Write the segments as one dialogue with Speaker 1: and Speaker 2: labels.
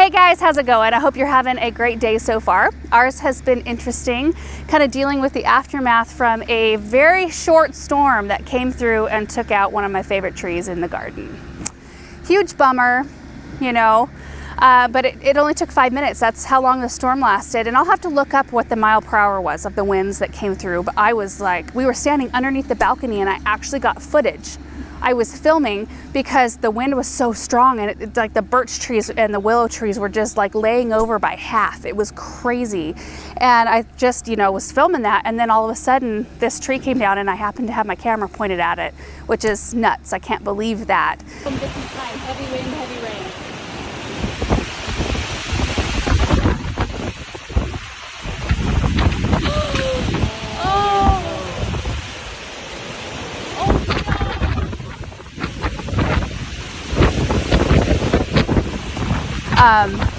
Speaker 1: Hey guys, how's it going? I hope you're having a great day so far. Ours has been interesting, kind of dealing with the aftermath from a very short storm that came through and took out one of my favorite trees in the garden. Huge bummer, you know, but it only took 5 minutes. That's how long the storm lasted. And I'll have to look up what the mile per hour was of the winds that came through. But I was like, we were standing underneath the balcony and I actually got footage. I was filming because the wind was so strong and like the birch trees and the willow trees were just like laying over by half. It was crazy. And I just, was filming that. And then all of a sudden this tree came down and I happened to have my camera pointed at it, which is nuts. I can't believe that. From different times, heavy wind, heavy rain.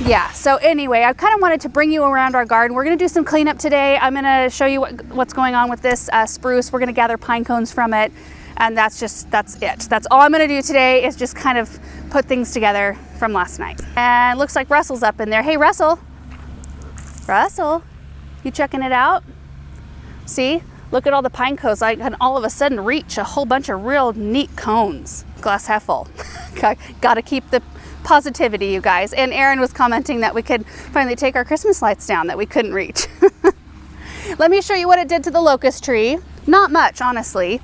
Speaker 1: Yeah, so anyway, I kind of wanted to bring you around our garden. We're going to do some cleanup today. I'm going to show you what's going on with this spruce. We're going to gather pine cones from it, and that's it. That's all I'm going to do today is just kind of put things together from last night. And it looks like Russell's up in there. Hey, Russell. Russell, you checking it out? See? Look at all the pine cones. I can all of a sudden reach a whole bunch of real neat cones. Glass half full. Got to keep the positivity, you guys. And Aaron was commenting that we could finally take our Christmas lights down that we couldn't reach. Let me show you what it did to the locust tree. Not much, honestly.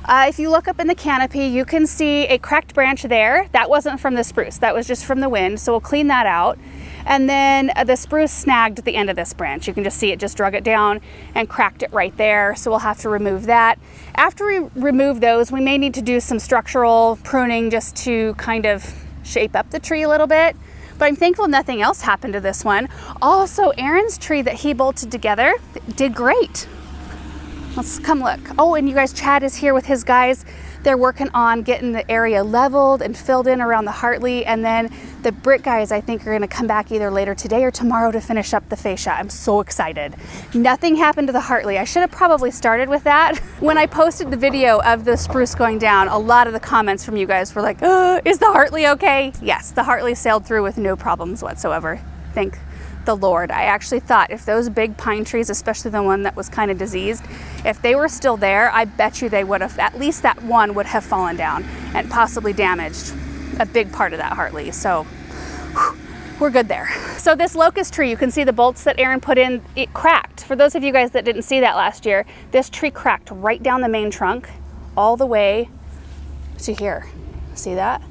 Speaker 1: If you look up in the canopy, you can see a cracked branch there. That wasn't from the spruce. That was just from the wind. So we'll clean that out. And then the spruce snagged the end of this branch. You can just see it just drug it down and cracked it right there. So we'll have to remove that. After we remove those, we may need to do some structural pruning just to kind of shape up the tree a little bit. But I'm thankful nothing else happened to this one. Also, Aaron's tree that he bolted together did great. Let's come look. Oh, and you guys, Chad is here with his guys. They're working on getting the area leveled and filled in around the Hartley. And then the brick guys, I think, are going to come back either later today or tomorrow to finish up the fascia. I'm so excited. Nothing happened to the Hartley. I should have probably started with that. When I posted the video of the spruce going down, a lot of the comments from you guys were like, is the Hartley okay? Yes, the Hartley sailed through with no problems whatsoever. Thank the Lord. I actually thought if those big pine trees, especially the one that was kind of diseased, if they were still there, I bet you they would have, at least that one would have fallen down and possibly damaged a big part of that Hartley. So whew, we're good there. So this locust tree, you can see the bolts that Aaron put in, it cracked. For those of you guys that didn't see that last year, this tree cracked right down the main trunk all the way to here. See that?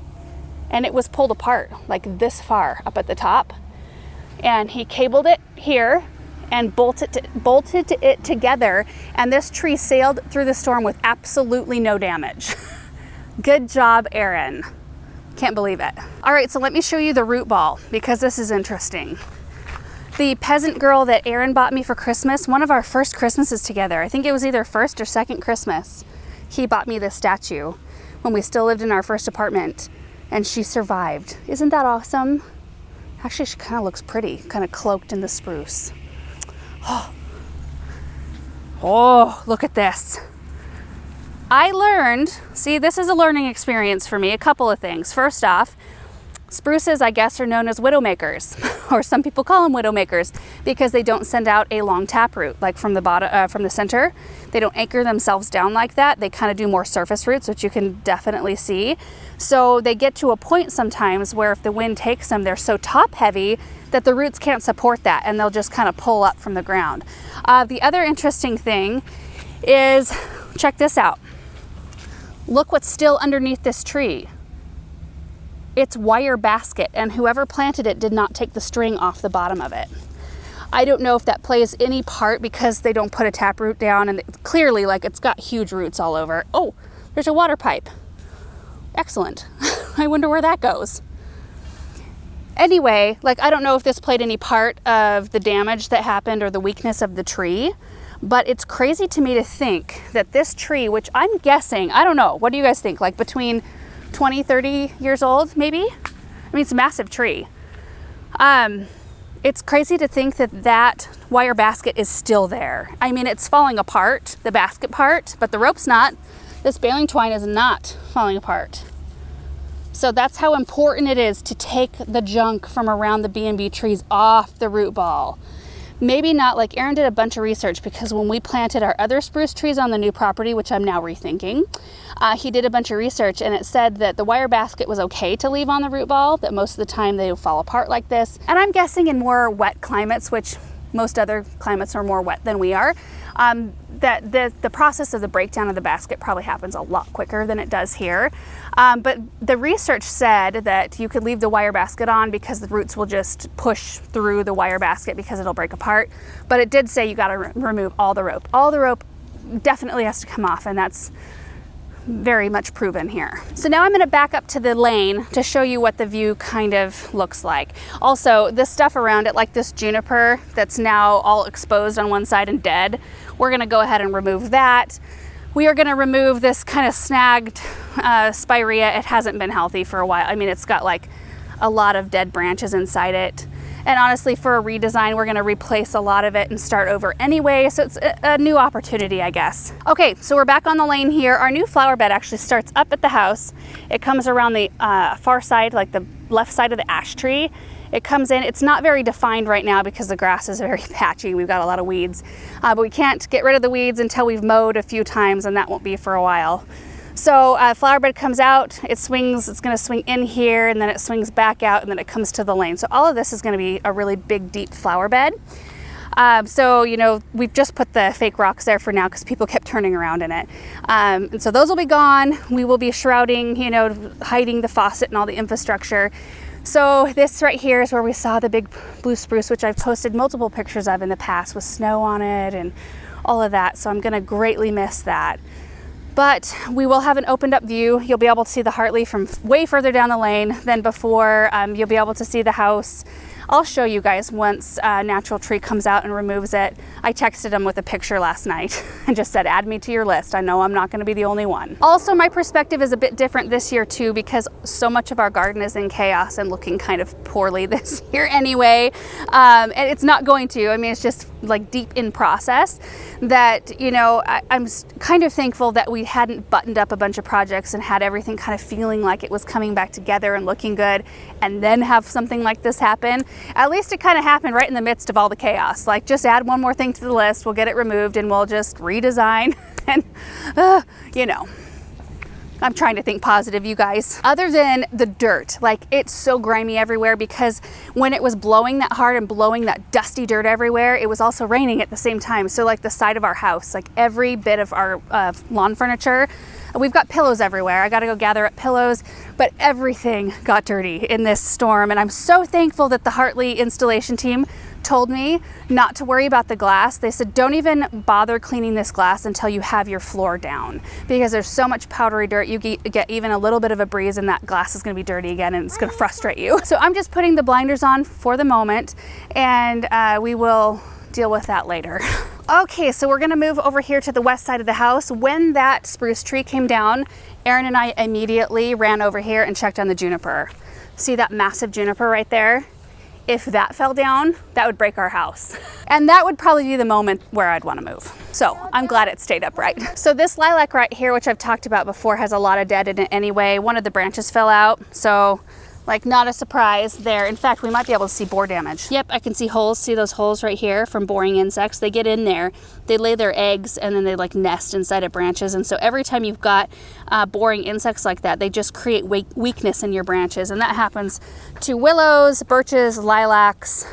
Speaker 1: And it was pulled apart like this far up at the top. And he cabled it here and bolted it together, and this tree sailed through the storm with absolutely no damage. Good job, Aaron. Can't believe it. All right, so let me show you the root ball because this is interesting. The peasant girl that Aaron bought me for Christmas, one of our first Christmases together, I think it was either first or second Christmas, he bought me this statue when we still lived in our first apartment, and she survived. Isn't that awesome? Actually, she kind of looks pretty, kind of cloaked in the spruce. Oh, look at this. I learned, see, this is a learning experience for me, a couple of things. First off, spruces, I guess, are known as widowmakers, or some people call them widowmakers because they don't send out a long taproot, like from the bottom, from the center. They don't anchor themselves down like that. They kind of do more surface roots, which you can definitely see. So they get to a point sometimes where if the wind takes them, they're so top heavy that the roots can't support that and they'll just kind of pull up from the ground. The other interesting thing is, check this out. Look what's still underneath this tree. It's wire basket, and whoever planted it did not take the string off the bottom of it. I don't know if that plays any part because they don't put a taproot down, and clearly, like, it's got huge roots all over. Oh, there's a water pipe. Excellent. I wonder where that goes. Anyway, like, I don't know if this played any part of the damage that happened or the weakness of the tree, but it's crazy to me to think that this tree, which I'm guessing, I don't know, what do you guys think? Like between 20, 30 years old, maybe? I mean, it's a massive tree. It's crazy to think that that wire basket is still there. I mean, it's falling apart, the basket part, but the rope's not. This baling twine is not falling apart. So that's how important it is to take the junk from around the B&B trees off the root ball. Maybe not, like Aaron did a bunch of research, because when we planted our other spruce trees on the new property, which I'm now rethinking, he did a bunch of research, and it said that the wire basket was okay to leave on the root ball, that most of the time they fall apart like this. And I'm guessing in more wet climates, which most other climates are more wet than we are, that the process of the breakdown of the basket probably happens a lot quicker than it does here. But the research said that you could leave the wire basket on because the roots will just push through the wire basket because it'll break apart. But it did say you got to remove all the rope. All the rope definitely has to come off, and that's very much proven here. So now I'm going to back up to the lane to show you what the view kind of looks like. Also, this stuff around it, like this juniper that's now all exposed on one side and dead, we're going to go ahead and remove that. We are going to remove this kind of snagged spirea. It hasn't been healthy for a while. I mean, it's got like a lot of dead branches inside it. And honestly, for a redesign, we're gonna replace a lot of it and start over anyway. So it's a new opportunity, I guess. Okay, so we're back on the lane here. Our new flower bed actually starts up at the house. It comes around the far side, like the left side of the ash tree. It comes in, it's not very defined right now because the grass is very patchy. We've got a lot of weeds, but we can't get rid of the weeds until we've mowed a few times, and that won't be for a while. So flower bed comes out, it swings, it's gonna swing in here, and then it swings back out, and then it comes to the lane. So all of this is gonna be a really big, deep flower bed. So, you know, we've just put the fake rocks there for now because people kept turning around in it. And so those will be gone. We will be shrouding, you know, hiding the faucet and all the infrastructure. So this right here is where we saw the big blue spruce, which I've posted multiple pictures of in the past with snow on it and all of that. So I'm gonna greatly miss that. But we will have an opened up view. You'll be able to see the Hartley from way further down the lane than before. You'll be able to see the house. I'll show you guys once Natural Tree comes out and removes it. I texted him with a picture last night and just said, add me to your list. I know I'm not gonna be the only one. Also, my perspective is a bit different this year too, because so much of our garden is in chaos and looking kind of poorly this year anyway. And it's not going to, I mean, it's just like deep in process that, you know, I'm kind of thankful that we hadn't buttoned up a bunch of projects and had everything kind of feeling like it was coming back together and looking good, and then have something like this happen. At least it kind of happened right in the midst of all the chaos. Like, just add one more thing to the list, we'll get it removed, and we'll just redesign. And, you know, I'm trying to think positive, you guys. Other than the dirt, like, it's so grimy everywhere because when it was blowing that hard and blowing that dusty dirt everywhere, it was also raining at the same time. So like the side of our house, like every bit of our lawn furniture, we've got pillows everywhere. I gotta go gather up pillows, but everything got dirty in this storm. And I'm so thankful that the Hartley installation team told me not to worry about the glass. They said, don't even bother cleaning this glass until you have your floor down, because there's so much powdery dirt. You get even a little bit of a breeze and that glass is gonna be dirty again, and it's gonna frustrate you. So I'm just putting the blinders on for the moment, and we will deal with that later. Okay, so we're gonna move over here to the west side of the house. When that spruce tree came down, Aaron and I immediately ran over here and checked on the juniper. See that massive juniper right there? If that fell down, that would break our house. And that would probably be the moment where I'd wanna move. So I'm glad it stayed upright. So this lilac right here, which I've talked about before, has a lot of dead in it anyway. One of the branches fell out, so like not a surprise there. In fact, we might be able to see boar damage. Yep, I can see holes. See those holes right here from boring insects? They get in there, they lay their eggs, and then they like nest inside of branches. And so every time you've got boring insects like that, they just create weakness in your branches. And that happens to willows, birches, lilacs,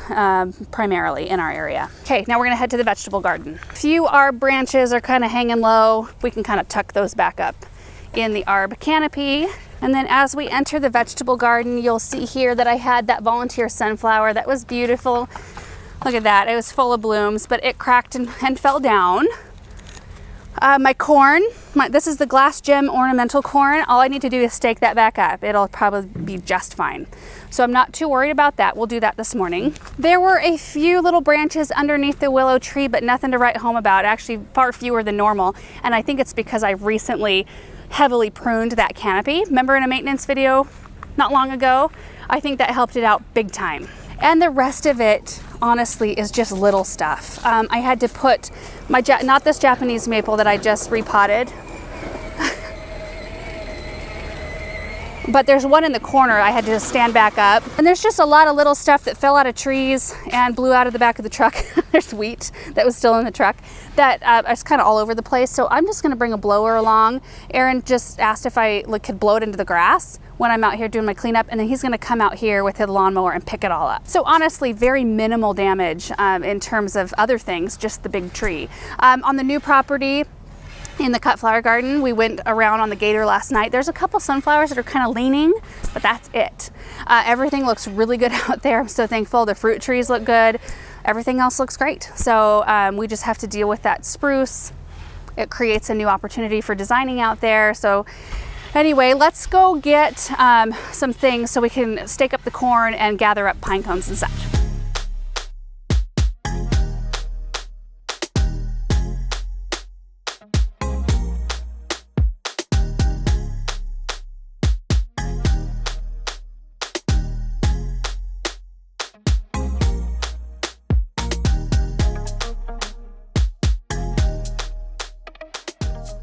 Speaker 1: primarily in our area. Okay, now we're gonna head to the vegetable garden. A few arb branches are kind of hanging low. We can kind of tuck those back up in the arb canopy. And then as we enter the vegetable garden, you'll see here that I had that volunteer sunflower that was beautiful. Look at that, it was full of blooms, but it cracked and fell down. My corn, this is the glass gem ornamental corn. All I need to do is stake that back up. It'll probably be just fine. So I'm not too worried about that. We'll do that this morning. There were a few little branches underneath the willow tree, but nothing to write home about. Actually, far fewer than normal. And I think it's because I recently heavily pruned that canopy. Remember in a maintenance video not long ago? I think that helped it out big time. And the rest of it, honestly, is just little stuff. I had to put my, not this Japanese maple that I just repotted. but there's one in the corner. I had to stand back up. And there's just a lot of little stuff that fell out of trees and blew out of the back of the truck. There's wheat that was still in the truck that is kind of all over the place. So I'm just gonna bring a blower along. Aaron just asked if I could blow it into the grass when I'm out here doing my cleanup, and then he's gonna come out here with his lawnmower and pick it all up. So honestly, very minimal damage in terms of other things, just the big tree. On the new property, in the cut flower garden, we went around on the gator last night. There's a couple sunflowers that are kind of leaning, but that's it. Everything looks really good out there. I'm so thankful. The fruit trees look good. Everything else looks great. So we just have to deal with that spruce. It creates a new opportunity for designing out there. So anyway, let's go get some things so we can stake up the corn and gather up pine cones and such.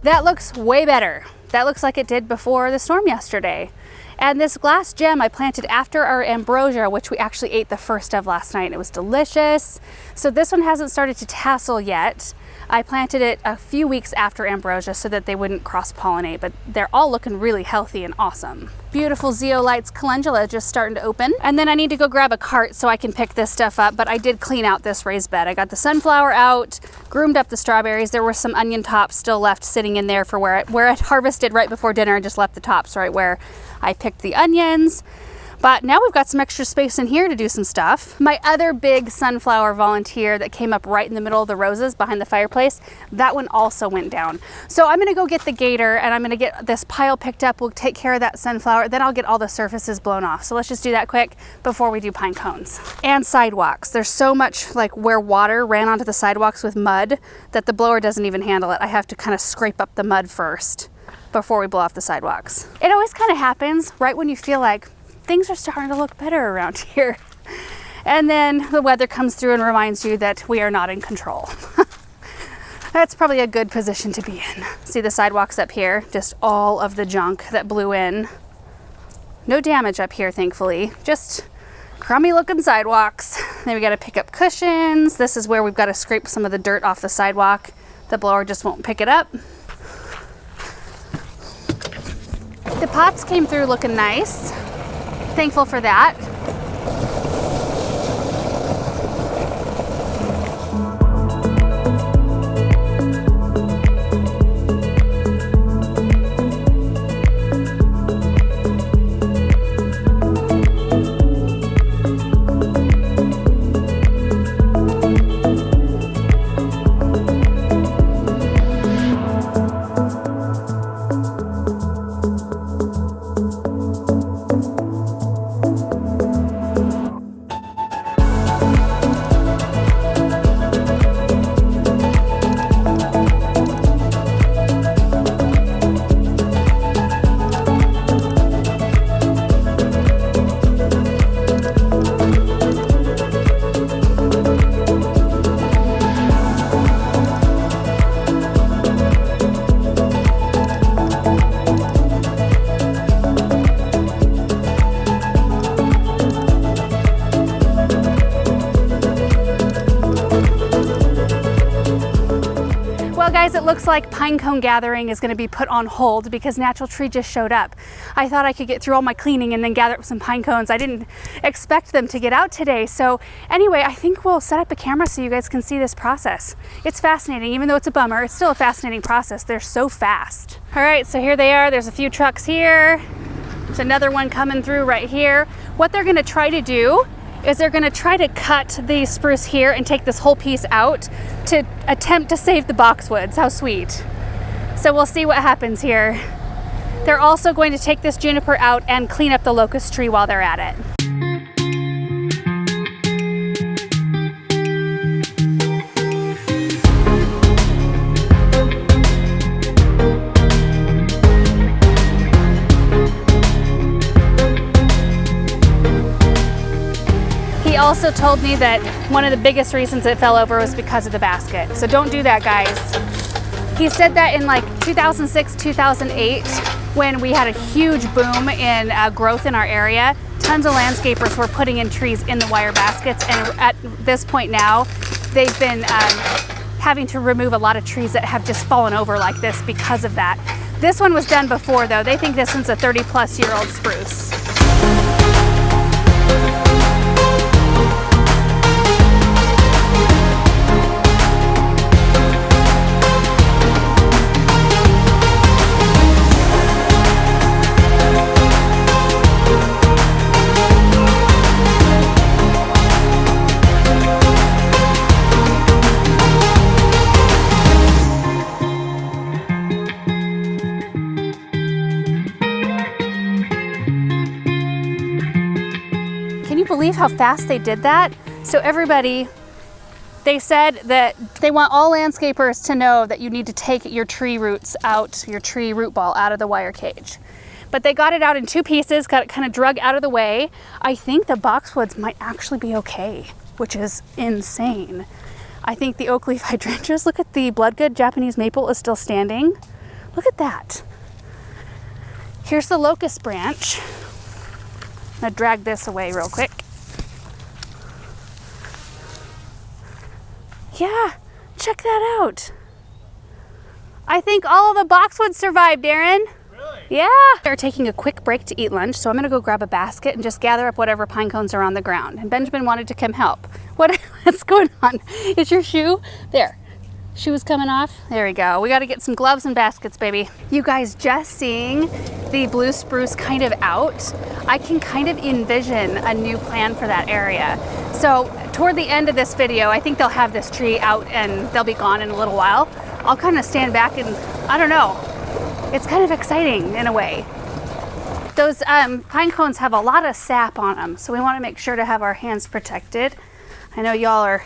Speaker 1: That looks way better. That looks like it did before the storm yesterday. And this glass gem I planted after our ambrosia, which we actually ate the first of last night. It was delicious. So this one hasn't started to tassel yet. I planted it a few weeks after ambrosia so that they wouldn't cross-pollinate, but they're all looking really healthy and awesome. Beautiful zeolites calendula just starting to open. And then I need to go grab a cart so I can pick this stuff up, but I did clean out this raised bed. I got the sunflower out, groomed up the strawberries. There were some onion tops still left sitting in there for where I harvested right before dinner and just left the tops right where I picked the onions. But now we've got some extra space in here to do some stuff. My other big sunflower volunteer that came up right in the middle of the roses behind the fireplace, that one also went down. So I'm gonna go get the gator and I'm gonna get this pile picked up. We'll take care of that sunflower, then I'll get all the surfaces blown off. So let's just do that quick before we do pine cones. And sidewalks. There's so much like where water ran onto the sidewalks with mud that the blower doesn't even handle it. I have to kind of scrape up the mud first before we blow off the sidewalks. It always kind of happens right when you feel like things are starting to look better around here. And then the weather comes through and reminds you that we are not in control. That's probably a good position to be in. See the sidewalks up here? Just all of the junk that blew in. No damage up here, thankfully. Just crummy looking sidewalks. Then we gotta pick up cushions. This is where we've gotta scrape some of the dirt off the sidewalk. The blower just won't pick it up. The pots came through looking nice. Thankful for that. Guys, it looks like pine cone gathering is going to be put on hold because Natural Tree just showed up. I thought I could get through all my cleaning and then gather up some pine cones. I didn't expect them to get out today. So anyway, I think we'll set up a camera so you guys can see this process. It's fascinating. Even though it's a bummer, it's still a fascinating process. They're so fast. All right, so here they are. There's a few trucks here. There's another one coming through right here. What they're going to try to do is they're going to try to cut the spruce here and take this whole piece out to attempt to save the boxwoods. How sweet. So we'll see what happens here. They're also going to take this juniper out and clean up the locust tree while they're at it. He also told me that one of the biggest reasons it fell over was because of the basket. So don't do that, guys. He said that in like 2006, 2008, when we had a huge boom in growth in our area, tons of landscapers were putting in trees in the wire baskets, and at this point now, they've been having to remove a lot of trees that have just fallen over like this because of that. This one was done before though. They think this one's a 30-plus-year-old spruce. Believe how fast they did that? So everybody, they said that they want all landscapers to know that you need to take your tree roots out, your tree root ball out of the wire cage. But they got it out in 2 pieces, got it kind of drug out of the way. I think the boxwoods might actually be okay, which is insane. I think the oak leaf hydrangeas, look at the bloodgood Japanese maple is still standing. Look at that. Here's the locust branch. I'm gonna drag this away real quick. Yeah, check that out. I think all of the boxwoods survived, Darren. Really? Yeah. They're taking a quick break to eat lunch, so I'm gonna go grab a basket and just gather up whatever pine cones are on the ground. And Benjamin wanted to come help. What's going on? Is your shoe? There. Shoe is coming off. There we go. We got to get some gloves and baskets, baby. You guys, just seeing the blue spruce kind of out, I can kind of envision a new plan for that area. So toward the end of this video, I think they'll have this tree out and they'll be gone in a little while. I'll kind of stand back and, I don't know, it's kind of exciting in a way. Those pine cones have a lot of sap on them, so we want to make sure to have our hands protected. I know y'all are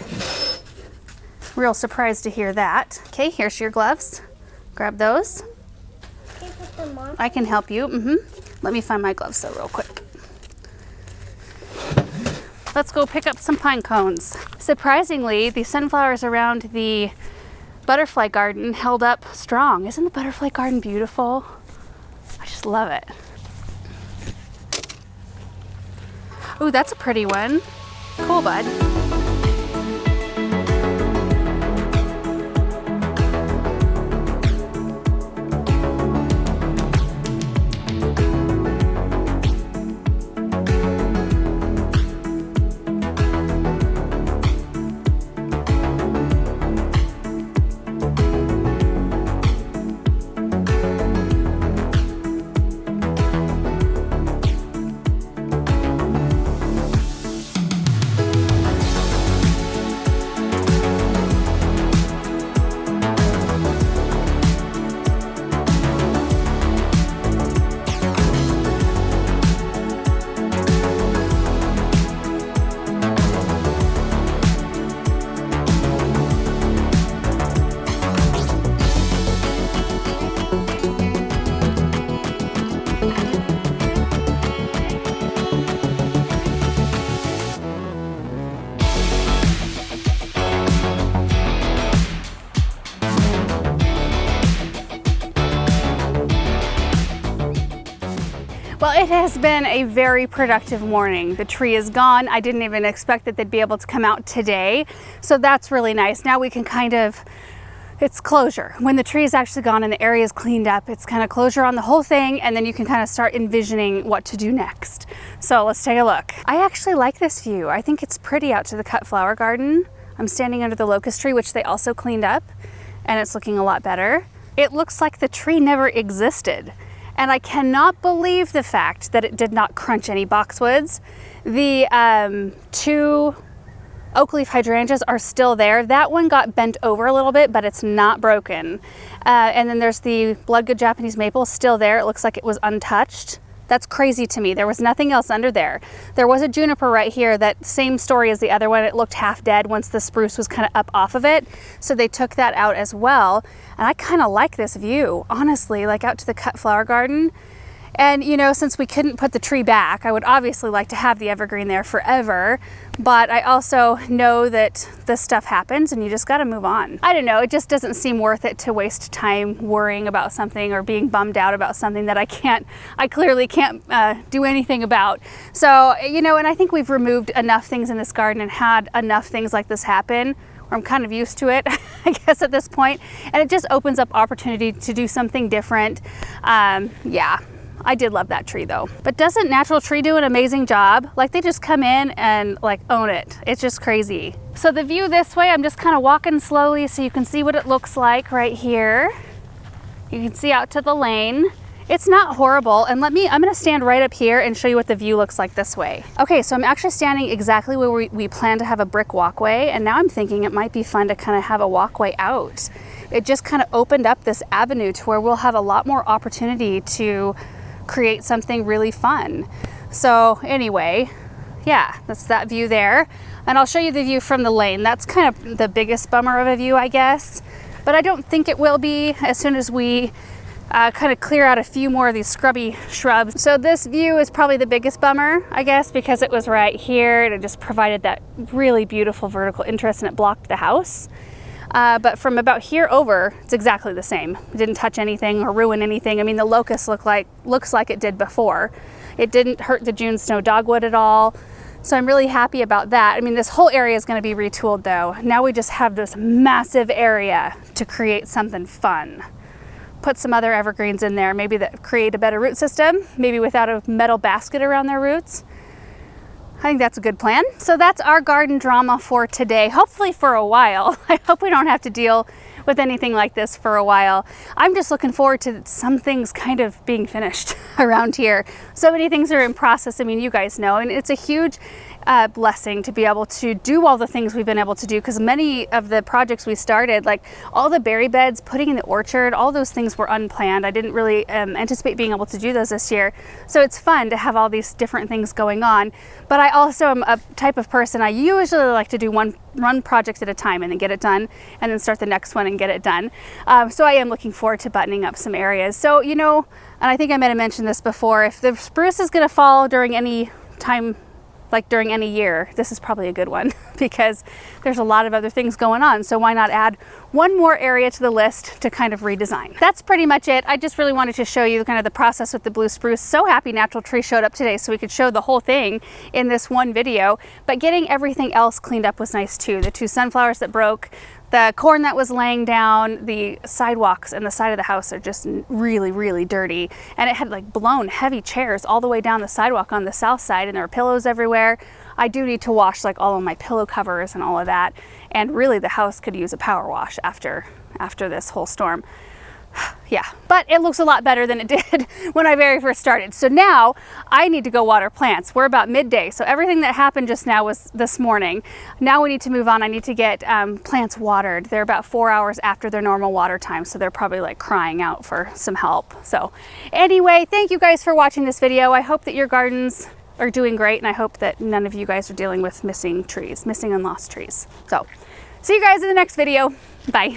Speaker 1: real surprised to hear that. Okay, here's your gloves. Grab those.
Speaker 2: Can you put them on?
Speaker 1: I can help you. Let me find my gloves though real quick. Let's go pick up some pine cones. Surprisingly, the sunflowers around the butterfly garden held up strong. Isn't the butterfly garden beautiful? I just love it. Ooh, that's a pretty one. Cool, bud. Well, it has been a very productive morning. The tree is gone. I didn't even expect that they'd be able to come out today. So that's really nice. Now we can kind of, it's closure. When the tree is actually gone and the area is cleaned up, it's kind of closure on the whole thing, and then you can kind of start envisioning what to do next. So let's take a look. I actually like this view. I think it's pretty out to the cut flower garden. I'm standing under the locust tree, which they also cleaned up, and it's looking a lot better. It looks like the tree never existed. And I cannot believe the fact that it did not crunch any boxwoods. The 2 oak leaf hydrangeas are still there. That one got bent over a little bit, but it's not broken. And then there's the bloodgood Japanese maple still there. It looks like it was untouched. That's crazy to me. There was nothing else under there. There was a juniper right here, that same story as the other one. It looked half dead once the spruce was kind of up off of it. So they took that out as well. And I kind of like this view, honestly, like out to the cut flower garden. And you know, since we couldn't put the tree back, I would obviously like to have the evergreen there forever, but I also know that this stuff happens and you just got to move on. I don't know, it just doesn't seem worth it to waste time worrying about something or being bummed out about something that I clearly can't do anything about. So, you know, and I think we've removed enough things in this garden and had enough things like this happen where I'm kind of used to it, I guess, at this point. And it just opens up opportunity to do something different. Yeah. I did love that tree though. But doesn't Natural Tree do an amazing job? Like, they just come in and like own it. It's just crazy. So the view this way, I'm just kind of walking slowly so you can see what it looks like right here. You can see out to the lane. It's not horrible. And I'm gonna stand right up here and show you what the view looks like this way. Okay, so I'm actually standing exactly where we plan to have a brick walkway. And now I'm thinking it might be fun to kind of have a walkway out. It just kind of opened up this avenue to where we'll have a lot more opportunity to create something really fun. So anyway, yeah, that's that view there. And I'll show you the view from the lane. That's kind of the biggest bummer of a view, I guess. But I don't think it will be as soon as we kind of clear out a few more of these scrubby shrubs. So this view is probably the biggest bummer, I guess, because it was right here and it just provided that really beautiful vertical interest and it blocked the house. But from about here over, it's exactly the same. It didn't touch anything or ruin anything. I mean, the locust looks like it did before. It didn't hurt the June snow dogwood at all. So I'm really happy about that. I mean, this whole area is going to be retooled though. Now we just have this massive area to create something fun. Put some other evergreens in there, maybe that create a better root system, maybe without a metal basket around their roots. I think that's a good plan. So that's our garden drama for today, hopefully for a while. I hope we don't have to deal with anything like this for a while. I'm just looking forward to some things kind of being finished around here. So many things are in process. I mean, you guys know, and it's a huge blessing to be able to do all the things we've been able to do, because many of the projects we started, like all the berry beds, putting in the orchard, all those things were unplanned. I didn't really anticipate being able to do those this year. So it's fun to have all these different things going on. But I also am a type of person, I usually like to do one project at a time and then get it done, and then start the next one and get it done. So I am looking forward to buttoning up some areas. So, you know, and I think I might have mentioned this before, if the spruce is going to fall during any time, like during any year, this is probably a good one because there's a lot of other things going on. So why not add one more area to the list to kind of redesign? That's pretty much it. I just really wanted to show you kind of the process with the blue spruce. So happy Natural Tree showed up today so we could show the whole thing in this one video, but getting everything else cleaned up was nice too. The 2 sunflowers that broke, the corn that was laying down, the sidewalks and the side of the house are just really, really dirty. And it had like blown heavy chairs all the way down the sidewalk on the south side, and there were pillows everywhere. I do need to wash like all of my pillow covers and all of that. And really the house could use a power wash after this whole storm. Yeah, but it looks a lot better than it did when I very first started. So now I need to go water plants. We're about midday, so everything that happened just now was this morning. Now we need to move on. I need to get plants watered. They're about 4 hours after their normal water time, so they're probably like crying out for some help. So anyway, thank you guys for watching this video. I hope that your gardens are doing great, and I hope that none of you guys are dealing with missing and lost trees. So see you guys in the next video. Bye.